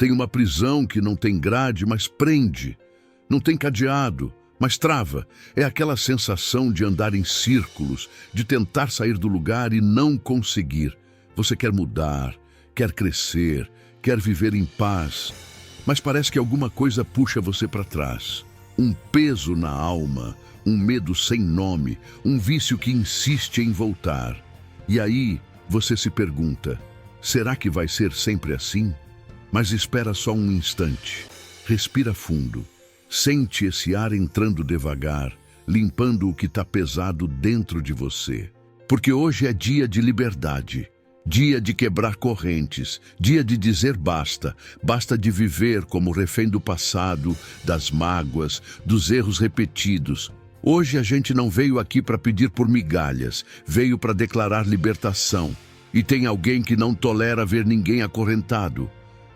Tem uma prisão que não tem grade, mas prende. Não tem cadeado, mas trava. É aquela sensação de andar em círculos, de tentar sair do lugar e não conseguir. Você quer mudar, quer crescer, quer viver em paz, mas parece que alguma coisa puxa você para trás. Um peso na alma, um medo sem nome, um vício que insiste em voltar. E aí você se pergunta, será que vai ser sempre assim? Mas espera só um instante. Respira fundo. Sente esse ar entrando devagar, limpando o que está pesado dentro de você. Porque hoje é dia de liberdade. Dia de quebrar correntes, dia de dizer basta, basta de viver como refém do passado, das mágoas, dos erros repetidos. Hoje a gente não veio aqui para pedir por migalhas, veio para declarar libertação. E tem alguém que não tolera ver ninguém acorrentado.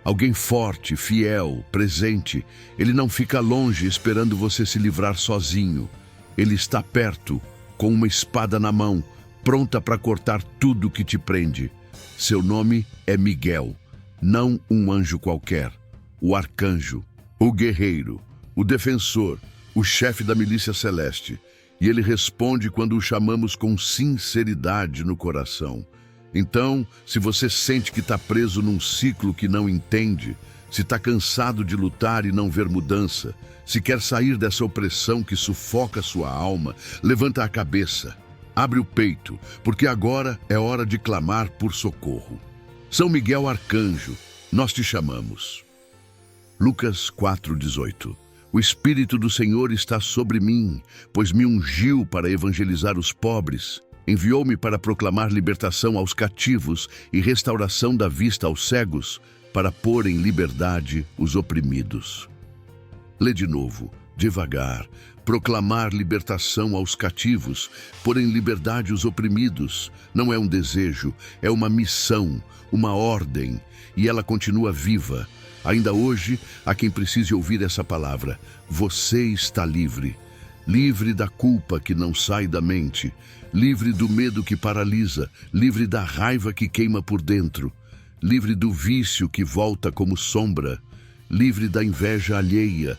Alguém forte, fiel, presente. Ele não fica longe esperando você se livrar sozinho. Ele está perto, com uma espada na mão, pronta para cortar tudo que te prende. Seu nome é Miguel, não um anjo qualquer. O arcanjo, o guerreiro, o defensor, o chefe da milícia celeste. E ele responde quando o chamamos com sinceridade no coração. Então, se você sente que está preso num ciclo que não entende, se está cansado de lutar e não ver mudança, se quer sair dessa opressão que sufoca sua alma, levanta a cabeça. Abre o peito, porque agora é hora de clamar por socorro. São Miguel Arcanjo, nós te chamamos. Lucas 4:18. O Espírito do Senhor está sobre mim, pois me ungiu para evangelizar os pobres. Enviou-me para proclamar libertação aos cativos e restauração da vista aos cegos, para pôr em liberdade os oprimidos. Lê de novo, devagar. Proclamar libertação aos cativos, pôr em liberdade os oprimidos. Não é um desejo, é uma missão, uma ordem, e ela continua viva. Ainda hoje, há quem precise ouvir essa palavra. Você está livre. Livre da culpa que não sai da mente, livre do medo que paralisa, livre da raiva que queima por dentro, livre do vício que volta como sombra, livre da inveja alheia,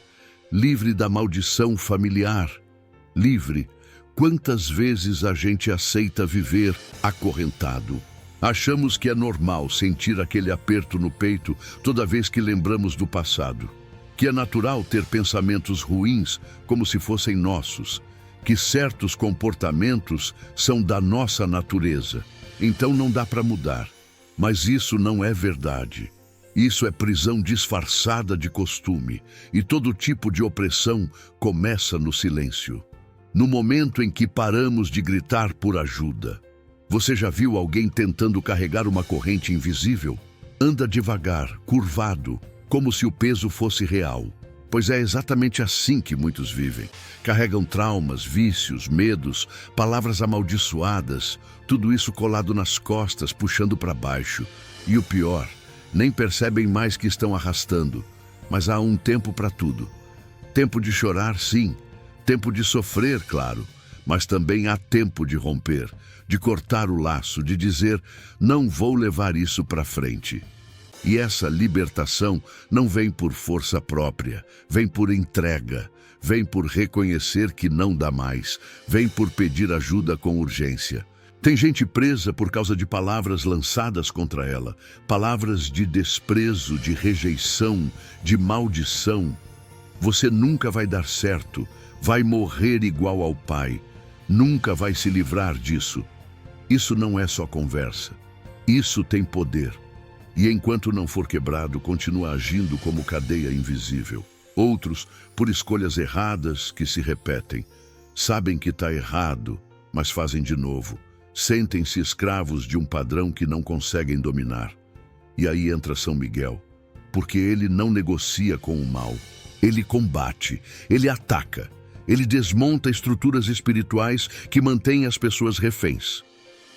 livre da maldição familiar, livre. Quantas vezes a gente aceita viver acorrentado? Achamos que é normal sentir aquele aperto no peito toda vez que lembramos do passado, que é natural ter pensamentos ruins como se fossem nossos, que certos comportamentos são da nossa natureza, então não dá para mudar. Mas isso não é verdade. Isso é prisão disfarçada de costume, e todo tipo de opressão começa no silêncio. No momento em que paramos de gritar por ajuda. Você já viu alguém tentando carregar uma corrente invisível? Anda devagar, curvado, como se o peso fosse real. Pois é exatamente assim que muitos vivem. Carregam traumas, vícios, medos, palavras amaldiçoadas, tudo isso colado nas costas, puxando para baixo. E o pior, nem percebem mais que estão arrastando. Mas há um tempo para tudo. Tempo de chorar, sim. Tempo de sofrer, claro. Mas também há tempo de romper, de cortar o laço, de dizer, não vou levar isso para frente. E essa libertação não vem por força própria, vem por entrega, vem por reconhecer que não dá mais, vem por pedir ajuda com urgência. Tem gente presa por causa de palavras lançadas contra ela, palavras de desprezo, de rejeição, de maldição. Você nunca vai dar certo, vai morrer igual ao pai, nunca vai se livrar disso. Isso não é só conversa, isso tem poder. E enquanto não for quebrado, continua agindo como cadeia invisível. Outros, por escolhas erradas que se repetem, sabem que está errado, mas fazem de novo. Sentem-se escravos de um padrão que não conseguem dominar. E aí entra São Miguel, porque ele não negocia com o mal. Ele combate, ele ataca, ele desmonta estruturas espirituais que mantêm as pessoas reféns.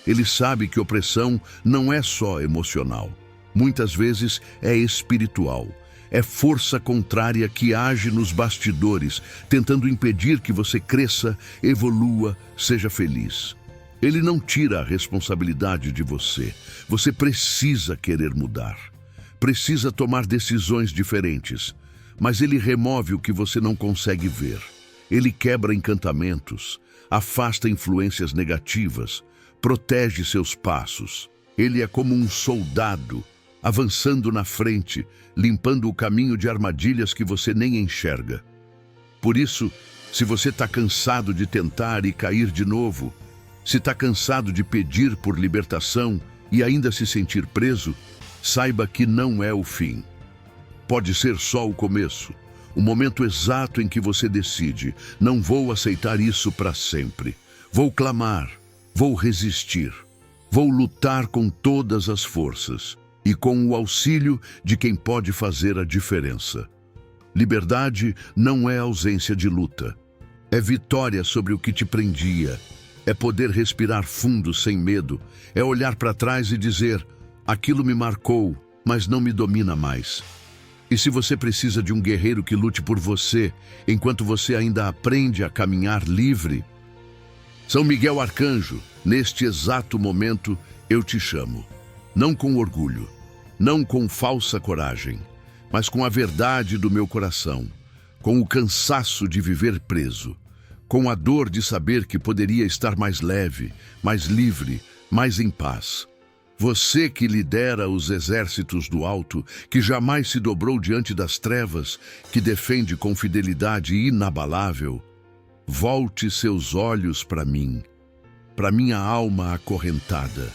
Ele sabe que opressão não é só emocional. Muitas vezes é espiritual, é força contrária que age nos bastidores, tentando impedir que você cresça, evolua, seja feliz. Ele não tira a responsabilidade de você, você precisa querer mudar. precisa tomar decisões diferentes, mas ele remove o que você não consegue ver. Ele quebra encantamentos, afasta influências negativas, protege seus passos. Ele é como um soldado, avançando na frente, limpando o caminho de armadilhas que você nem enxerga. Por isso, se você está cansado de tentar e cair de novo, se está cansado de pedir por libertação e ainda se sentir preso, saiba que não é o fim. Pode ser só o começo, o momento exato em que você decide: não vou aceitar isso para sempre. Vou clamar, vou resistir, vou lutar com todas as forças e com o auxílio de quem pode fazer a diferença. Liberdade não é ausência de luta. É vitória sobre o que te prendia. É poder respirar fundo sem medo. É olhar para trás e dizer: aquilo me marcou, mas não me domina mais. E se você precisa de um guerreiro que lute por você, enquanto você ainda aprende a caminhar livre, São Miguel Arcanjo, neste exato momento eu te chamo. Não com orgulho, não com falsa coragem, mas com a verdade do meu coração, com o cansaço de viver preso, com a dor de saber que poderia estar mais leve, mais livre, mais em paz. Você que lidera os exércitos do alto, que jamais se dobrou diante das trevas, que defende com fidelidade inabalável, volte seus olhos para mim, para minha alma acorrentada,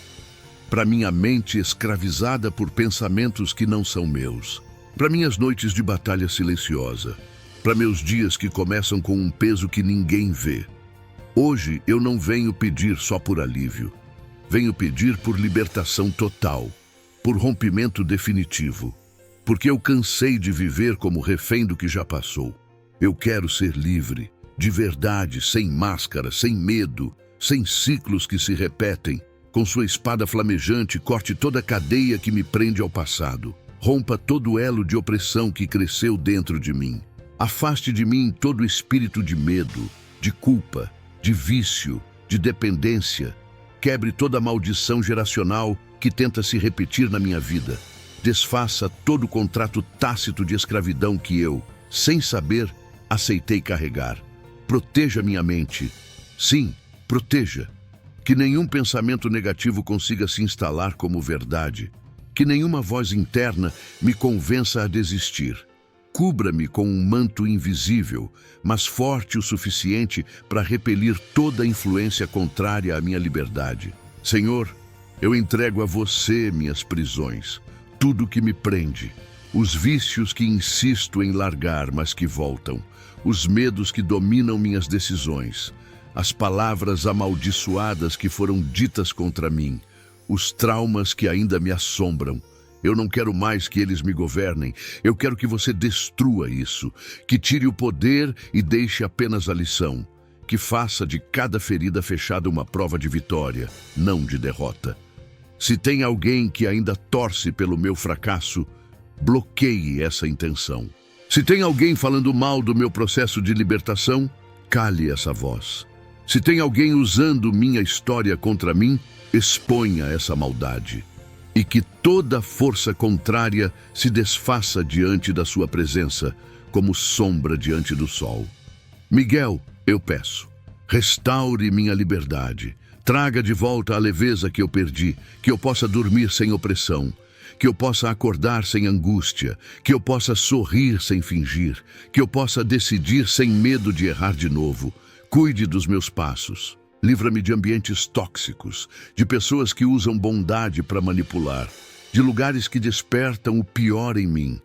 para minha mente escravizada por pensamentos que não são meus, para minhas noites de batalha silenciosa, para meus dias que começam com um peso que ninguém vê. Hoje eu não venho pedir só por alívio. Venho pedir por libertação total, por rompimento definitivo, porque eu cansei de viver como refém do que já passou. Eu quero ser livre, de verdade, sem máscara, sem medo, sem ciclos que se repetem. Com sua espada flamejante, corte toda a cadeia que me prende ao passado. Rompa todo o elo de opressão que cresceu dentro de mim. Afaste de mim todo o espírito de medo, de culpa, de vício, de dependência. Quebre toda a maldição geracional que tenta se repetir na minha vida. Desfaça todo o contrato tácito de escravidão que eu, sem saber, aceitei carregar. Proteja minha mente. Sim, proteja. Que nenhum pensamento negativo consiga se instalar como verdade. Que nenhuma voz interna me convença a desistir. Cubra-me com um manto invisível, mas forte o suficiente para repelir toda influência contrária à minha liberdade. Senhor, eu entrego a você minhas prisões, tudo que me prende, os vícios que insisto em largar, mas que voltam, os medos que dominam minhas decisões, as palavras amaldiçoadas que foram ditas contra mim, os traumas que ainda me assombram. Eu não quero mais que eles me governem. Eu quero que você destrua isso, que tire o poder e deixe apenas a lição, que faça de cada ferida fechada uma prova de vitória, não de derrota. Se tem alguém que ainda torce pelo meu fracasso, bloqueie essa intenção. Se tem alguém falando mal do meu processo de libertação, cale essa voz. Se tem alguém usando minha história contra mim, exponha essa maldade. E que toda força contrária se desfaça diante da sua presença, como sombra diante do sol. Miguel, eu peço, restaure minha liberdade, traga de volta a leveza que eu perdi, que eu possa dormir sem opressão, que eu possa acordar sem angústia, que eu possa sorrir sem fingir, que eu possa decidir sem medo de errar de novo. Cuide dos meus passos. Livra-me de ambientes tóxicos, de pessoas que usam bondade para manipular, de lugares que despertam o pior em mim.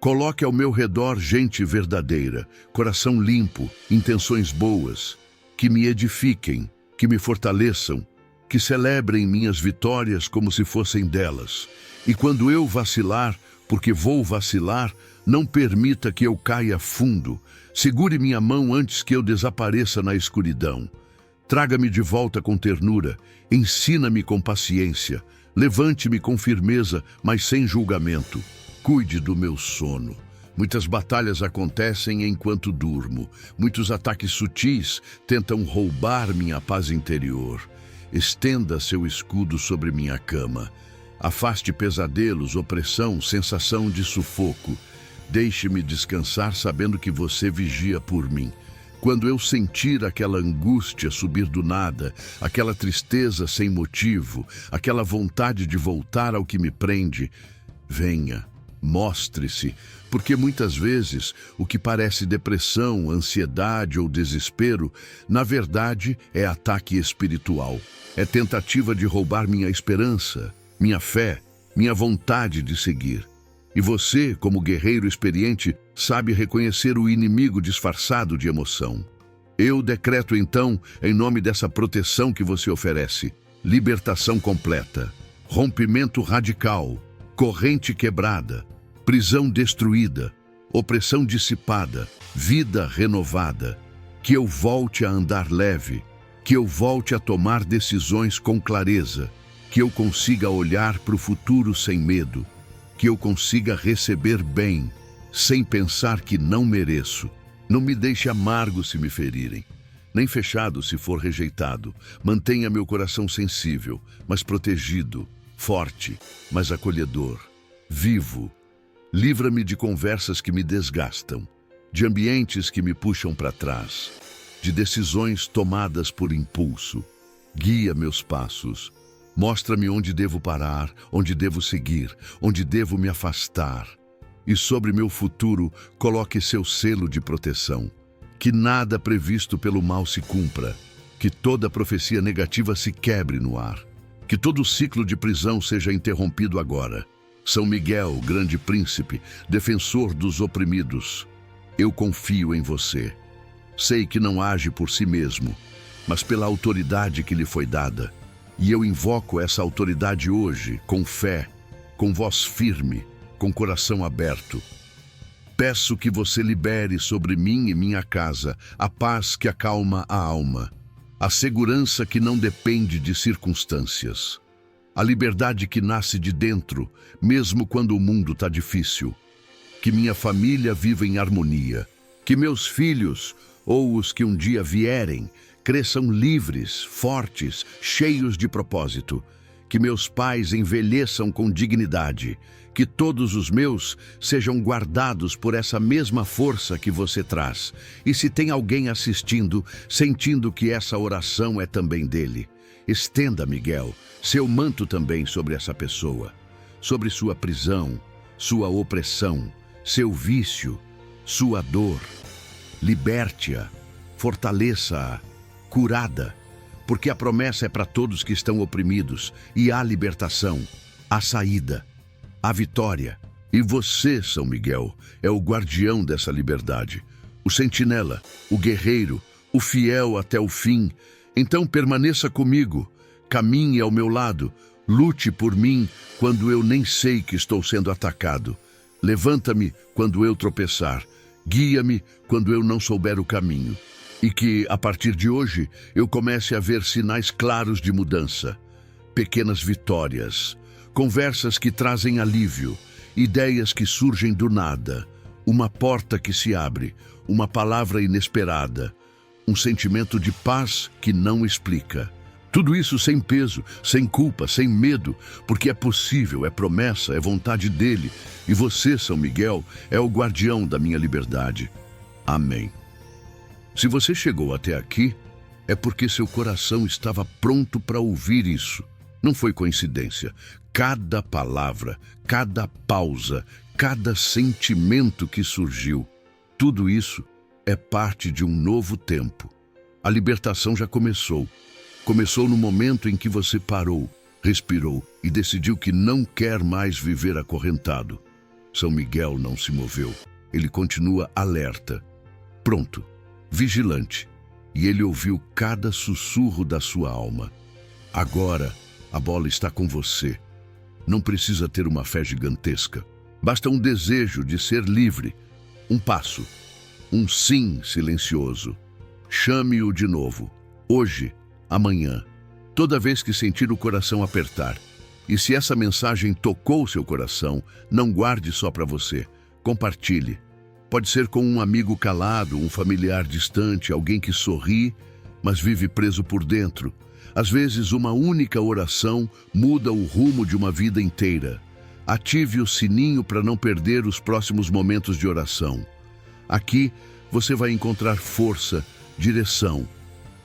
Coloque ao meu redor gente verdadeira, coração limpo, intenções boas, que me edifiquem, que me fortaleçam, que celebrem minhas vitórias como se fossem delas. E quando eu vacilar, porque vou vacilar, não permita que eu caia fundo. Segure minha mão antes que eu desapareça na escuridão. Traga-me de volta com ternura, ensina-me com paciência, levante-me com firmeza, mas sem julgamento. Cuide do meu sono. Muitas batalhas acontecem enquanto durmo. Muitos ataques sutis tentam roubar minha paz interior. Estenda seu escudo sobre minha cama. Afaste pesadelos, opressão, sensação de sufoco. Deixe-me descansar sabendo que você vigia por mim. Quando eu sentir aquela angústia subir do nada, aquela tristeza sem motivo, aquela vontade de voltar ao que me prende, venha, mostre-se, porque muitas vezes o que parece depressão, ansiedade ou desespero, na verdade é ataque espiritual. É tentativa de roubar minha esperança, minha fé, minha vontade de seguir. E você, como guerreiro experiente, sabe reconhecer o inimigo disfarçado de emoção. Eu decreto então, em nome dessa proteção que você oferece, libertação completa, rompimento radical, corrente quebrada, prisão destruída, opressão dissipada, vida renovada. Que eu volte a andar leve, que eu volte a tomar decisões com clareza, que eu consiga olhar para o futuro sem medo, que eu consiga receber bem, sem pensar que não mereço. Não me deixe amargo se me ferirem, nem fechado se for rejeitado. Mantenha meu coração sensível, mas protegido, forte, mas acolhedor, vivo. Livra-me de conversas que me desgastam, de ambientes que me puxam para trás, de decisões tomadas por impulso. Guia meus passos. Mostra-me onde devo parar, onde devo seguir, onde devo me afastar. E sobre meu futuro, coloque seu selo de proteção. Que nada previsto pelo mal se cumpra. Que toda profecia negativa se quebre no ar. Que todo ciclo de prisão seja interrompido agora. São Miguel, grande príncipe, defensor dos oprimidos. Eu confio em você. Sei que não age por si mesmo, mas pela autoridade que lhe foi dada. E eu invoco essa autoridade hoje, com fé, com voz firme, com coração aberto. Peço que você libere sobre mim e minha casa a paz que acalma a alma, a segurança que não depende de circunstâncias, a liberdade que nasce de dentro, mesmo quando o mundo está difícil. Que minha família viva em harmonia, que meus filhos, ou os que um dia vierem, cresçam livres, fortes, cheios de propósito. Que meus pais envelheçam com dignidade. Que todos os meus sejam guardados por essa mesma força que você traz. E se tem alguém assistindo, sentindo que essa oração é também dele, estenda, Miguel, seu manto também sobre essa pessoa, sobre sua prisão, sua opressão, seu vício, sua dor. Liberte-a, fortaleça-a, curada, porque a promessa é para todos que estão oprimidos, e há libertação, há saída, há vitória. E você, São Miguel, é o guardião dessa liberdade, o sentinela, o guerreiro, o fiel até o fim. Então permaneça comigo, caminhe ao meu lado, lute por mim quando eu nem sei que estou sendo atacado. Levanta-me quando eu tropeçar, guia-me quando eu não souber o caminho. E que, a partir de hoje, eu comece a ver sinais claros de mudança, pequenas vitórias, conversas que trazem alívio, ideias que surgem do nada, uma porta que se abre, uma palavra inesperada, um sentimento de paz que não explica. Tudo isso sem peso, sem culpa, sem medo, porque é possível, é promessa, é vontade dele. E você, São Miguel, é o guardião da minha liberdade. Amém. Se você chegou até aqui, é porque seu coração estava pronto para ouvir isso. Não foi coincidência. Cada palavra, cada pausa, cada sentimento que surgiu, tudo isso é parte de um novo tempo. A libertação já começou. Começou no momento em que você parou, respirou e decidiu que não quer mais viver acorrentado. São Miguel não se moveu. Ele continua alerta, pronto, vigilante. E ele ouviu cada sussurro da sua alma. Agora, a bola está com você. Não precisa ter uma fé gigantesca. Basta um desejo de ser livre. Um passo. Um sim silencioso. Chame-o de novo. Hoje, amanhã. Toda vez que sentir o coração apertar. E se essa mensagem tocou seu coração, não guarde só para você. Compartilhe. Pode ser com um amigo calado, um familiar distante, alguém que sorri, mas vive preso por dentro. Às vezes, uma única oração muda o rumo de uma vida inteira. Ative o sininho para não perder os próximos momentos de oração. Aqui, você vai encontrar força, direção,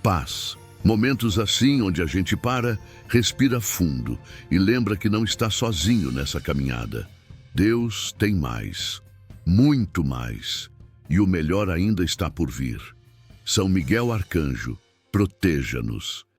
paz. Momentos assim, onde a gente para, respira fundo e lembra que não está sozinho nessa caminhada. Deus tem mais, muito mais, e o melhor ainda está por vir. São Miguel Arcanjo, proteja-nos.